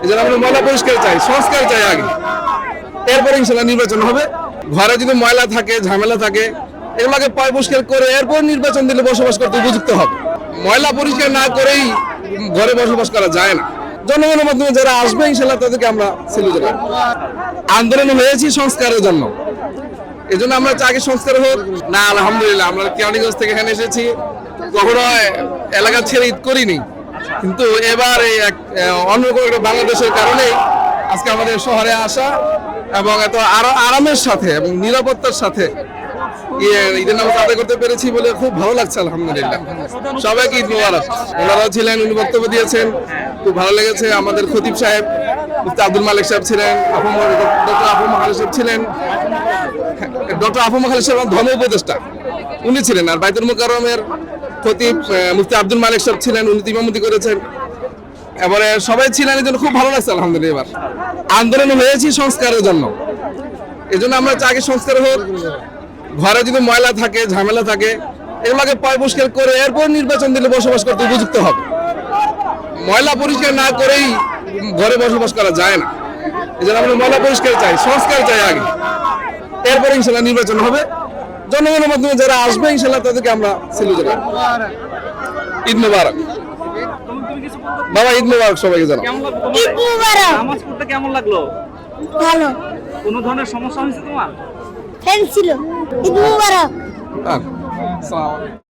এজন্য আমরা ময়লা পরিষ্কার চাই, সংস্কার চাই আগে, এরপরে ইনশাল্লাহ নির্বাচন হবে। ঘরে যদি ময়লা থাকে, ঝামেলা থাকে, এগুলোকে পরিষ্কার করে এরপর নির্বাচন দিলে বসবাস করতে উপযুক্ত হবে। ময়লা পরিষ্কার না করেই ঘরে বসবাস করা যায় না। জনগণের মাধ্যমে যারা আসবে ইনশাল্লাহ তাদেরকে আমরা সিলেক্ট করব। আন্দোলন হয়েছি সংস্কারের জন্য, এই জন্য আমরা চাই সংস্কার হোক। না আলহামদুলিল্লাহ, আমরা কেরানীগঞ্জ থেকে এখানে এসেছি, কখনো এলাকা ছেড়ে ঈদ করিনি, কিন্তু এবার এই অন্য কোনো একটা বাংলাদেশের কারণে আজকে আমাদের শহরে আসা এবং এত আরামের সাথে এবং নিরাপত্তার সাথে ঈদের নামাজ আদায় করতে পেরেছি বলে খুব ভালো লাগছে আলহামদুলিল্লাহ। সবাইকে ঈদ মোবারক। ওনারাও ছিলেন, উনি বক্তব্য দিয়েছেন, খুব ভালো লেগেছে। আমাদের খতিব সাহেব মুফতি আব্দুল মালিক সাহেব ছিলেন, ডক্টর আফম খালেদ সাহেব ছিলেন, ডক্টর আফম খালেদ সাহেব ধর্ম উপদেষ্টা উনি ছিলেন, আর বাইতুল মুকাররমের খতিব মুফতি আব্দুল মালিক সাহেব ছিলেন, উনি ইমামতি করেছেন। এবারে সবাই ছিলেন, এই জন্য খুব ভালো লাগছে আলহামদুলিল্লাহ। এবার আন্দোলন হয়েছি সংস্কারের জন্য, এই জন্য আমরা চাই সংস্কার হোক। ঘরে যদি ময়লা থাকে, ঝামেলা থাকে, এগুলোকে পরিষ্কার করে এরপর নির্বাচন দিলে বসবাস করতে উপযুক্ত হবে। ময়লা পরিষ্কার না করেই ঘরে বসবাস করা যায় না। এই জন্য আমরা ময়লা পরিষ্কার চাই, সংস্কার চাই আগে, এরপরে ইনশাল্লাহ নির্বাচন হবে। জনগণের মাধ্যমে যারা আসবে ইনশাল্লাহ তাদেরকে আমরা সিলেক্ট করব। ঈদ মোবারক বাবা, ঈদ মোবারক সবাইকে জানাই। ঈদ মুবারক। নামাজ পড়তে কেমন লাগলো? ভালো। কোনো ধরনের সমস্যা হয়েছে তোমার? ফ্রেন্ড ছিল। ঈদ মুবারক। আসসালামু আলাইকুম।